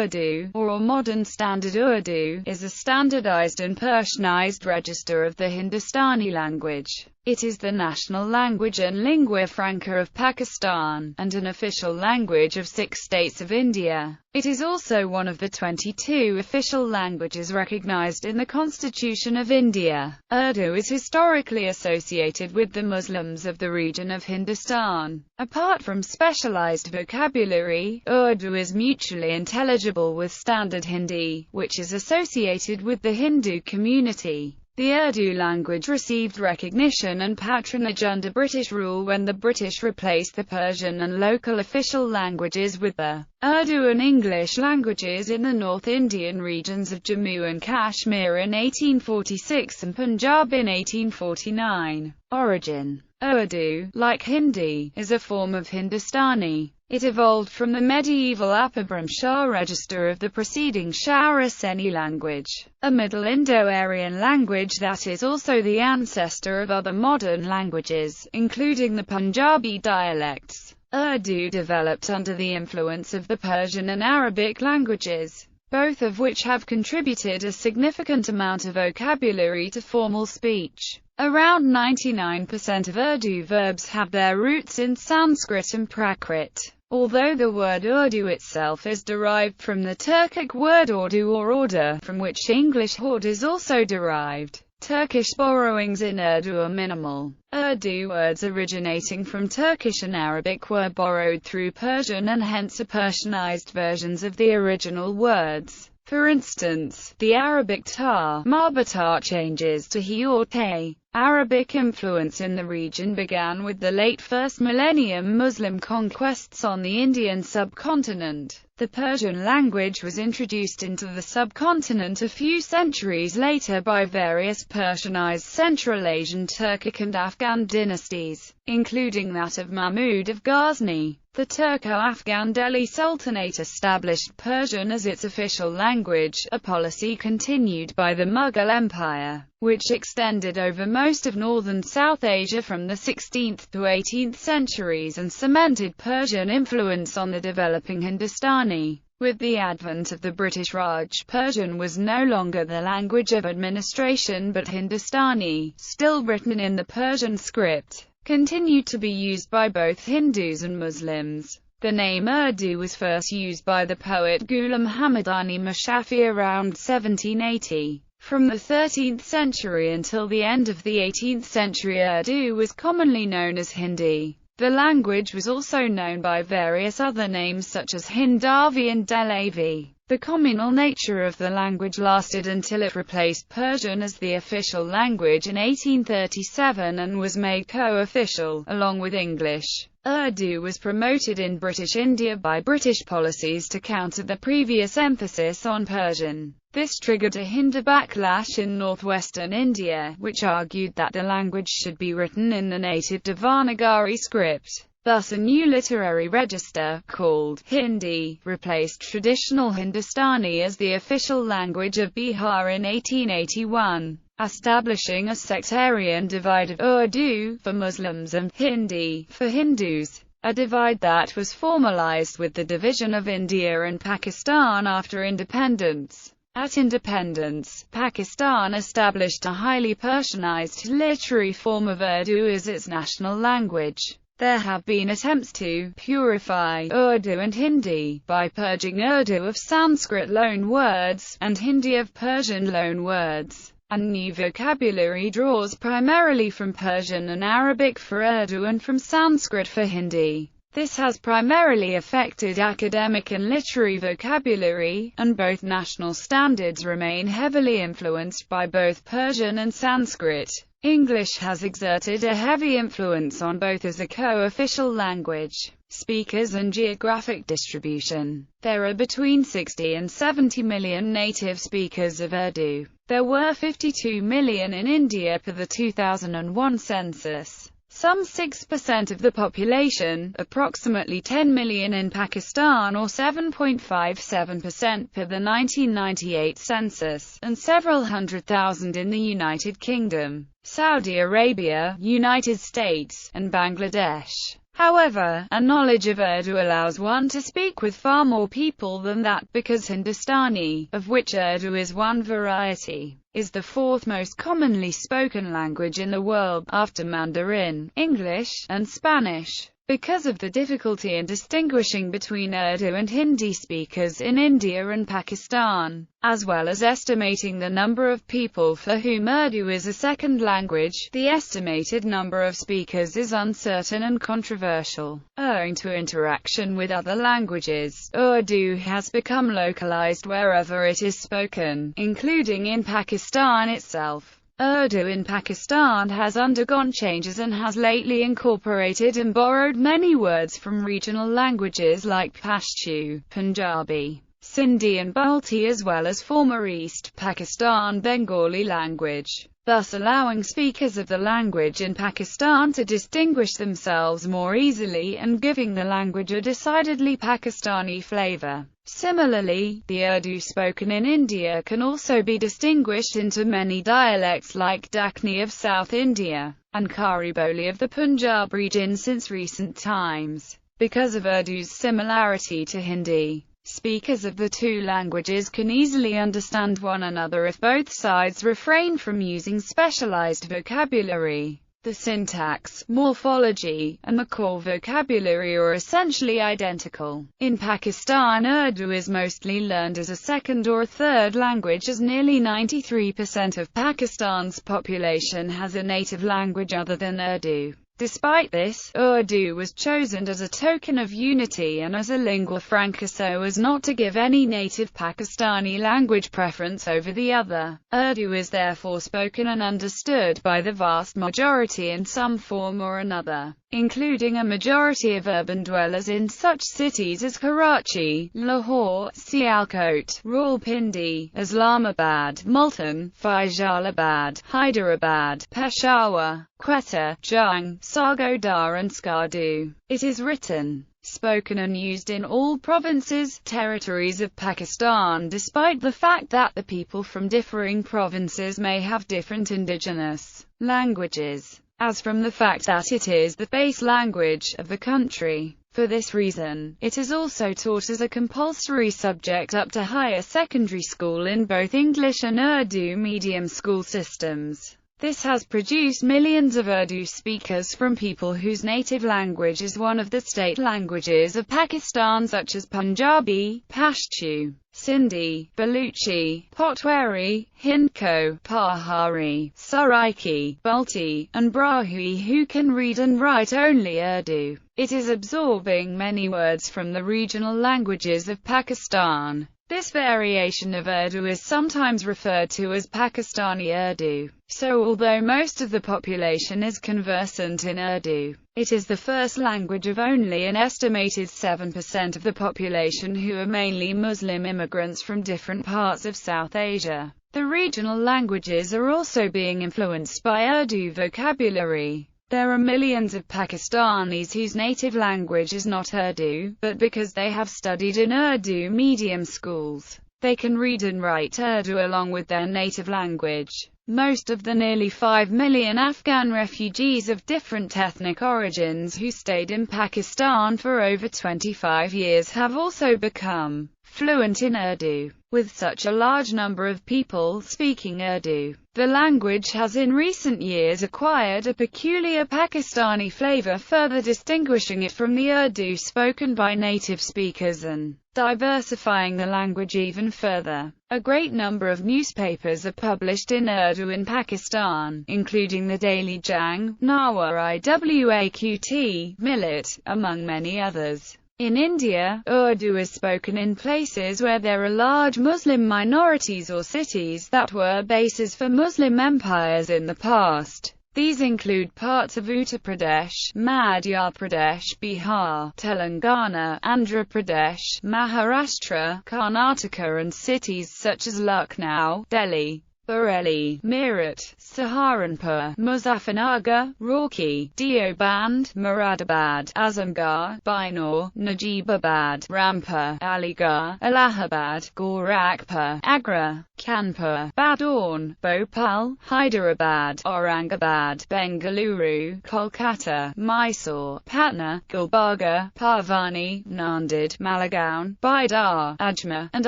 Urdu, or Modern Standard Urdu, is a standardized and Persianized register of the Hindustani language. It is the national language and lingua franca of Pakistan, and an official language of 6 states of India. It is also one of the 22 official languages recognized in the Constitution of India. Urdu is historically associated with the Muslims of the region of Hindustan. Apart from specialized vocabulary, Urdu is mutually intelligible with Standard Hindi, which is associated with the Hindu community. The Urdu language received recognition and patronage under British rule when the British replaced the Persian and local official languages with the Urdu and English languages in the North Indian regions of Jammu and Kashmir in 1846 and Punjab in 1849. Origin: Urdu, like Hindi, is a form of Hindustani. It evolved from the medieval Apabhramsha register of the preceding Sharaseni language, a Middle Indo-Aryan language that is also the ancestor of other modern languages, including the Punjabi dialects. Urdu developed under the influence of the Persian and Arabic languages, both of which have contributed a significant amount of vocabulary to formal speech. Around 99% of Urdu verbs have their roots in Sanskrit and Prakrit. Although the word Urdu itself is derived from the Turkic word ordu or order, from which English hord is also derived, Turkish borrowings in Urdu are minimal. Urdu words originating from Turkish and Arabic were borrowed through Persian and hence are Persianized versions of the original words. For instance, the Arabic ta, marbata changes to he or te. Arabic influence in the region began with the late first millennium Muslim conquests on the Indian subcontinent. The Persian language was introduced into the subcontinent a few centuries later by various Persianized Central Asian Turkic and Afghan dynasties, including that of Mahmud of Ghazni. The Turco-Afghan Delhi Sultanate established Persian as its official language, a policy continued by the Mughal Empire, which extended over most of northern South Asia from the 16th to 18th centuries and cemented Persian influence on the developing Hindustani. With the advent of the British Raj, Persian was no longer the language of administration but Hindustani, still written in the Persian script, continued to be used by both Hindus and Muslims. The name Urdu was first used by the poet Ghulam Hamadani Mashafi around 1780. From the 13th century until the end of the 18th century, Urdu was commonly known as Hindi. The language was also known by various other names such as Hindavi and Delavi. The communal nature of the language lasted until it replaced Persian as the official language in 1837 and was made co-official, along with English. Urdu was promoted in British India by British policies to counter the previous emphasis on Persian. This triggered a Hindu backlash in northwestern India, which argued that the language should be written in the native Devanagari script. Thus a new literary register, called Hindi, replaced traditional Hindustani as the official language of Bihar in 1881, establishing a sectarian divide of Urdu for Muslims and Hindi for Hindus, a divide that was formalized with the division of India and Pakistan after independence. At independence, Pakistan established a highly Persianized literary form of Urdu as its national language. There have been attempts to purify Urdu and Hindi by purging Urdu of Sanskrit loan words, and Hindi of Persian loan words, and new vocabulary draws primarily from Persian and Arabic for Urdu and from Sanskrit for Hindi. This has primarily affected academic and literary vocabulary, and both national standards remain heavily influenced by both Persian and Sanskrit. English has exerted a heavy influence on both as a co-official language, speakers and geographic distribution. There are between 60 and 70 million native speakers of Urdu. There were 52 million in India per the 2001 census. Some 6% of the population, approximately 10 million in Pakistan or 7.57% per the 1998 census, and several hundred thousand in the United Kingdom, Saudi Arabia, United States, and Bangladesh. However, a knowledge of Urdu allows one to speak with far more people than that, because Hindustani, of which Urdu is one variety, is the fourth most commonly spoken language in the world, after Mandarin, English, and Spanish. Because of the difficulty in distinguishing between Urdu and Hindi speakers in India and Pakistan, as well as estimating the number of people for whom Urdu is a second language, the estimated number of speakers is uncertain and controversial. Owing to interaction with other languages, Urdu has become localized wherever it is spoken, including in Pakistan itself. Urdu in Pakistan has undergone changes and has lately incorporated and borrowed many words from regional languages like Pashto, Punjabi, Sindhi and Balti, as well as former East Pakistan Bengali language, thus allowing speakers of the language in Pakistan to distinguish themselves more easily and giving the language a decidedly Pakistani flavor. Similarly, the Urdu spoken in India can also be distinguished into many dialects like Dakhni of South India, and Khari Boli of the Punjab region since recent times. Because of Urdu's similarity to Hindi, speakers of the two languages can easily understand one another if both sides refrain from using specialized vocabulary. The syntax, morphology, and the core vocabulary are essentially identical. In Pakistan, Urdu is mostly learned as a second or a third language, as nearly 93% of Pakistan's population has a native language other than Urdu. Despite this, Urdu was chosen as a token of unity and as a lingua franca so as not to give any native Pakistani language preference over the other. Urdu is therefore spoken and understood by the vast majority in some form or another, including a majority of urban dwellers in such cities as Karachi, Lahore, Sialkot, Rawalpindi, Islamabad, Multan, Faisalabad, Hyderabad, Peshawar, Quetta, Jung, Sargodha and Skardu. It is written, spoken and used in all provinces, territories of Pakistan, despite the fact that the people from differing provinces may have different indigenous languages, as from the fact that it is the base language of the country. For this reason, it is also taught as a compulsory subject up to higher secondary school in both English and Urdu medium school systems. This has produced millions of Urdu speakers from people whose native language is one of the state languages of Pakistan, such as Punjabi, Pashto, Sindhi, Baluchi, Potwari, Hindko, Pahari, Saraiki, Balti, and Brahui, who can read and write only Urdu. It is absorbing many words from the regional languages of Pakistan. This variation of Urdu is sometimes referred to as Pakistani Urdu. So although most of the population is conversant in Urdu, it is the first language of only an estimated 7% of the population, who are mainly Muslim immigrants from different parts of South Asia. The regional languages are also being influenced by Urdu vocabulary. There are millions of Pakistanis whose native language is not Urdu, but because they have studied in Urdu medium schools, they can read and write Urdu along with their native language. Most of the nearly 5 million Afghan refugees of different ethnic origins who stayed in Pakistan for over 25 years have also become fluent in Urdu. With such a large number of people speaking Urdu, the language has in recent years acquired a peculiar Pakistani flavor, further distinguishing it from the Urdu spoken by native speakers and diversifying the language even further. A great number of newspapers are published in Urdu in Pakistan, including the Daily Jang, Nawar Iwaqt, Millet, among many others. In India, Urdu is spoken in places where there are large Muslim minorities or cities that were bases for Muslim empires in the past. These include parts of Uttar Pradesh, Madhya Pradesh, Bihar, Telangana, Andhra Pradesh, Maharashtra, Karnataka, and cities such as Lucknow, Delhi, Bareilly, Meerut, Saharanpur, Muzaffarnagar, Roorkee, Deoband, Moradabad, Azamgarh, Bijnor, Najibabad, Rampur, Aligarh, Allahabad, Gorakhpur, Agra, Kanpur, Badaun, Bhopal, Hyderabad, Aurangabad, Bengaluru, Kolkata, Mysore, Patna, Gulbarga, Pavani, Nanded, Malegaon, Bidar, Ajmer, and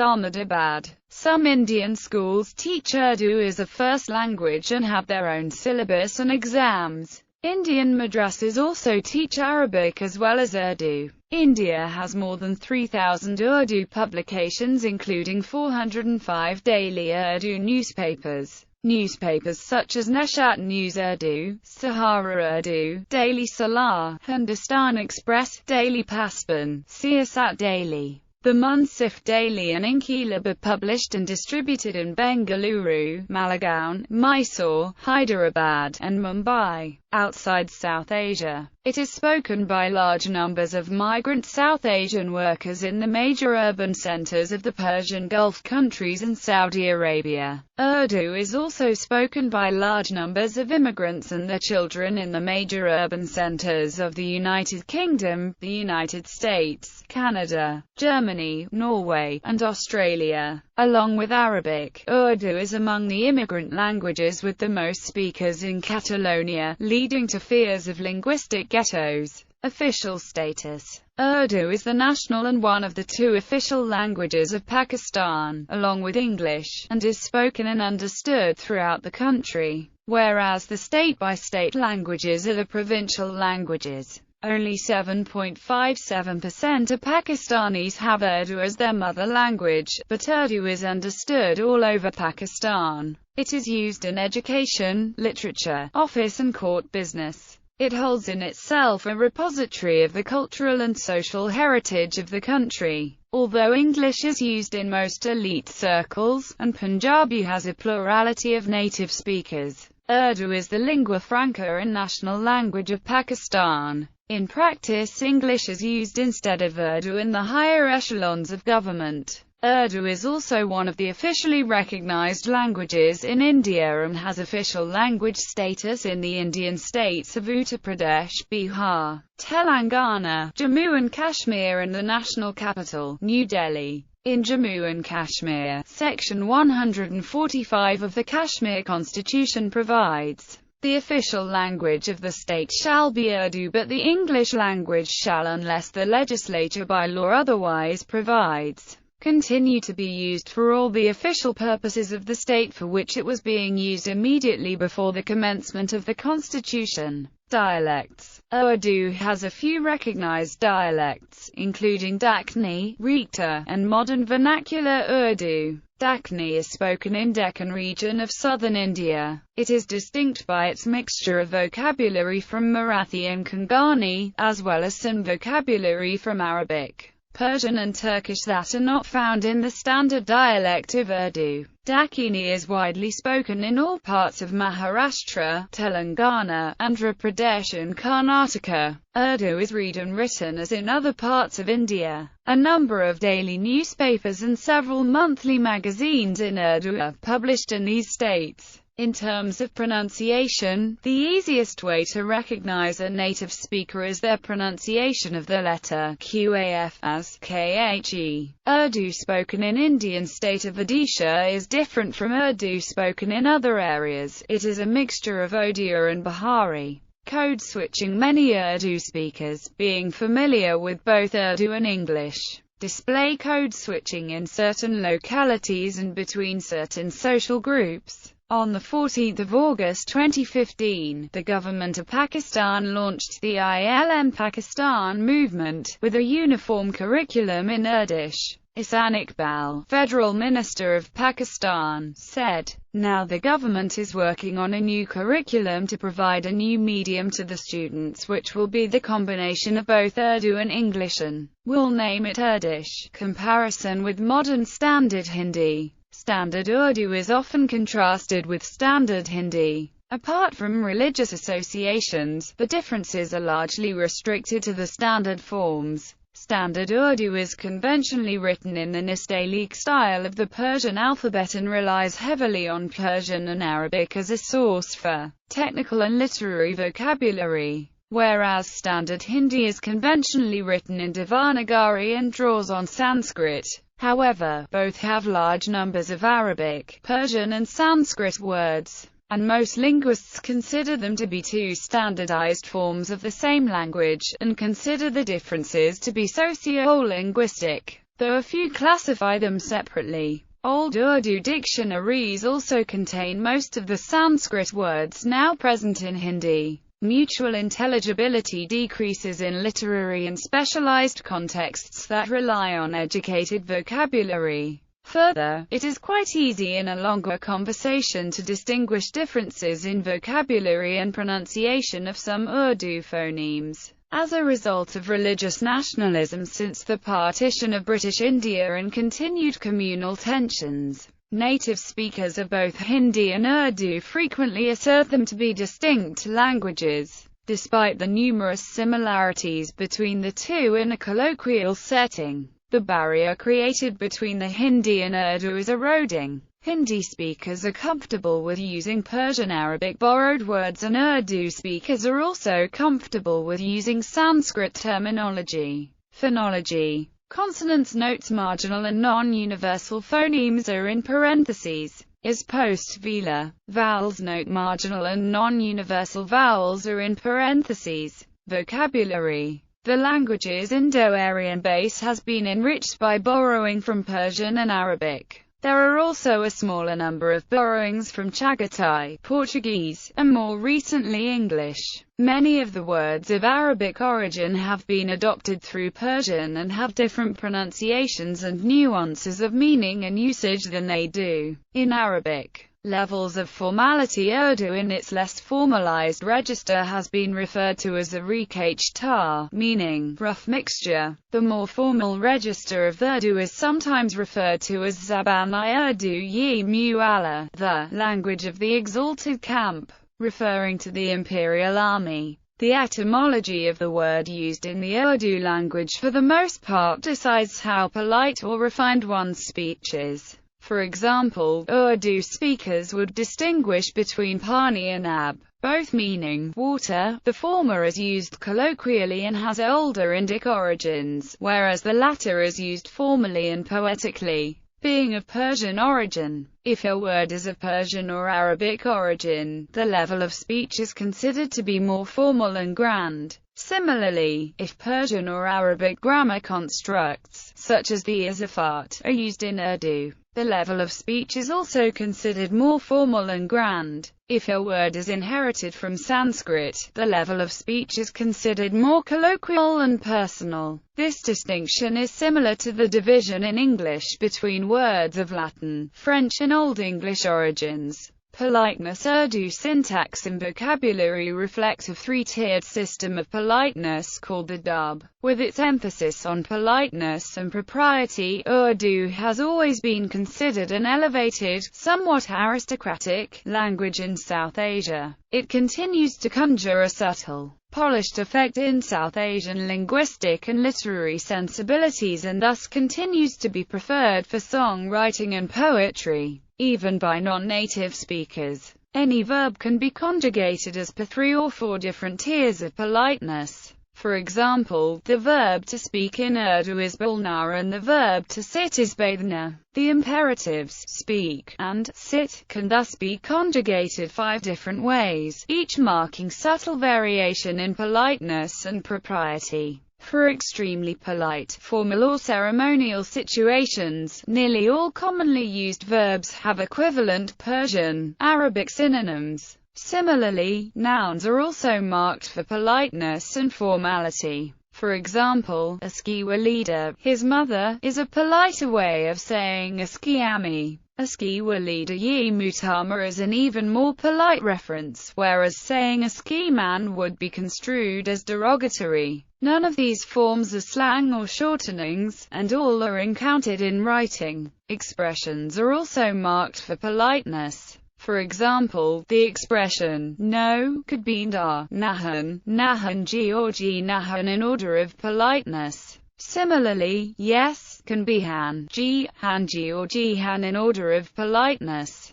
Ahmedabad. Some Indian schools teach Urdu as a first language and have their own syllabus and exams. Indian madrasas also teach Arabic as well as Urdu. India has more than 3,000 Urdu publications, including 405 daily Urdu newspapers. Newspapers such as Nishat News Urdu, Sahara Urdu, Daily Salar, Hindustan Express, Daily Paspan, Siyasat Daily, The Munsif Daily and Inkilab are published and distributed in Bengaluru, Malegaon, Mysore, Hyderabad, and Mumbai. Outside South Asia, it is spoken by large numbers of migrant South Asian workers in the major urban centers of the Persian Gulf countries and Saudi Arabia. Urdu is also spoken by large numbers of immigrants and their children in the major urban centers of the United Kingdom, the United States, Canada, Germany, Norway, and Australia. Along with Arabic, Urdu is among the immigrant languages with the most speakers in Catalonia, leading to fears of linguistic ghettos. Official status: Urdu is the national and one of the two official languages of Pakistan, along with English, and is spoken and understood throughout the country, whereas the state-by-state languages are the provincial languages. Only 7.57% of Pakistanis have Urdu as their mother language, but Urdu is understood all over Pakistan. It is used in education, literature, office and court business. It holds in itself a repository of the cultural and social heritage of the country. Although English is used in most elite circles, and Punjabi has a plurality of native speakers, Urdu is the lingua franca and national language of Pakistan. In practice, English is used instead of Urdu in the higher echelons of government. Urdu is also one of the officially recognized languages in India and has official language status in the Indian states of Uttar Pradesh, Bihar, Telangana, Jammu and Kashmir and the national capital, New Delhi. In Jammu and Kashmir, Section 145 of the Kashmir Constitution provides, "The official language of the state shall be Urdu, but the English language shall, unless the legislature by law otherwise provides, continue to be used for all the official purposes of the state for which it was being used immediately before the commencement of the Constitution." Dialects: Urdu has a few recognized dialects, including Dakhni, Rekhta, and modern vernacular Urdu. Dakhni is spoken in Deccan region of southern India. It is distinct by its mixture of vocabulary from Marathi and Konkani, as well as some vocabulary from Arabic, Persian and Turkish that are not found in the standard dialect of Urdu. Dakhini is widely spoken in all parts of Maharashtra, Telangana, Andhra Pradesh and Karnataka. Urdu is read and written as in other parts of India. A number of daily newspapers and several monthly magazines in Urdu are published in these states. In terms of pronunciation, the easiest way to recognize a native speaker is their pronunciation of the letter qaf as khe. Urdu spoken in Indian state of Odisha is different from Urdu spoken in other areas. It is a mixture of Odia and Bihari. Code switching: many Urdu speakers, being familiar with both Urdu and English, display code switching in certain localities and between certain social groups. On 14 August 2015, the government of Pakistan launched the ILM Pakistan movement, with a uniform curriculum in Urdu. Ihsan Iqbal, Federal Minister of Pakistan, said, "Now the government is working on a new curriculum to provide a new medium to the students which will be the combination of both Urdu and English and we'll name it Urdu." Comparison with Modern Standard Hindi. Standard Urdu is often contrasted with Standard Hindi. Apart from religious associations, the differences are largely restricted to the standard forms. Standard Urdu is conventionally written in the Nastaliq style of the Persian alphabet and relies heavily on Persian and Arabic as a source for technical and literary vocabulary, whereas Standard Hindi is conventionally written in Devanagari and draws on Sanskrit. However, both have large numbers of Arabic, Persian and Sanskrit words, and most linguists consider them to be two standardized forms of the same language, and consider the differences to be socio-linguistic, though a few classify them separately. Old Urdu dictionaries also contain most of the Sanskrit words now present in Hindi. Mutual intelligibility decreases in literary and specialized contexts that rely on educated vocabulary. Further, it is quite easy in a longer conversation to distinguish differences in vocabulary and pronunciation of some Urdu phonemes. As a result of religious nationalism since the partition of British India and continued communal tensions, native speakers of both Hindi and Urdu frequently assert them to be distinct languages, despite the numerous similarities between the two in a colloquial setting. The barrier created between the Hindi and Urdu is eroding. Hindi speakers are comfortable with using Persian Arabic borrowed words, and Urdu speakers are also comfortable with using Sanskrit terminology. Phonology Consonants notes marginal and non-universal phonemes are in parentheses. Is post-velar. Vowels note marginal and non-universal vowels are in parentheses. Vocabulary The language's Indo-Aryan base has been enriched by borrowing from Persian and Arabic. There are also a smaller number of borrowings from Chagatai, Portuguese, and more recently English. Many of the words of Arabic origin have been adopted through Persian and have different pronunciations and nuances of meaning and usage than they do in Arabic. Levels of formality Urdu in its less formalized register has been referred to as a rikh-tar, meaning rough mixture. The more formal register of Urdu is sometimes referred to as Zaban-i-Urdu-yi-Mu'alla, the language of the exalted camp, referring to the imperial army. The etymology of the word used in the Urdu language for the most part decides how polite or refined one's speech is. For example, Urdu speakers would distinguish between pani and ab, both meaning water. The former is used colloquially and has older Indic origins, whereas the latter is used formally and poetically, being of Persian origin. If a word is of Persian or Arabic origin, the level of speech is considered to be more formal and grand. Similarly, if Persian or Arabic grammar constructs, such as the izafat, are used in Urdu, the level of speech is also considered more formal and grand. If a word is inherited from Sanskrit, the level of speech is considered more colloquial and personal. This distinction is similar to the division in English between words of Latin, French and Old English origins. Politeness Urdu syntax and vocabulary reflect a three-tiered system of politeness called the adab. With its emphasis on politeness and propriety, Urdu has always been considered an elevated, somewhat aristocratic, language in South Asia. It continues to conjure a subtle, polished effect in South Asian linguistic and literary sensibilities, and thus continues to be preferred for songwriting and poetry, even by non-native speakers. Any verb can be conjugated as per 3 or 4 different tiers of politeness. For example, the verb to speak in Urdu is bulna and the verb to sit is baidna. The imperatives speak and sit can thus be conjugated 5 different ways, each marking subtle variation in politeness and propriety. For extremely polite, formal or ceremonial situations, nearly all commonly used verbs have equivalent Persian, Arabic synonyms. Similarly, nouns are also marked for politeness and formality. For example, Aski Walida, his mother, is a politer way of saying Aski Ami. Aski Walida Yi Mutama is an even more polite reference, whereas saying Aski Man would be construed as derogatory. None of these forms are slang or shortenings, and all are encountered in writing. Expressions are also marked for politeness. For example, the expression no could be da, nahan, nahan ji or ji nahan in order of politeness. Similarly, yes can be han, ji, hanji or jihan in order of politeness.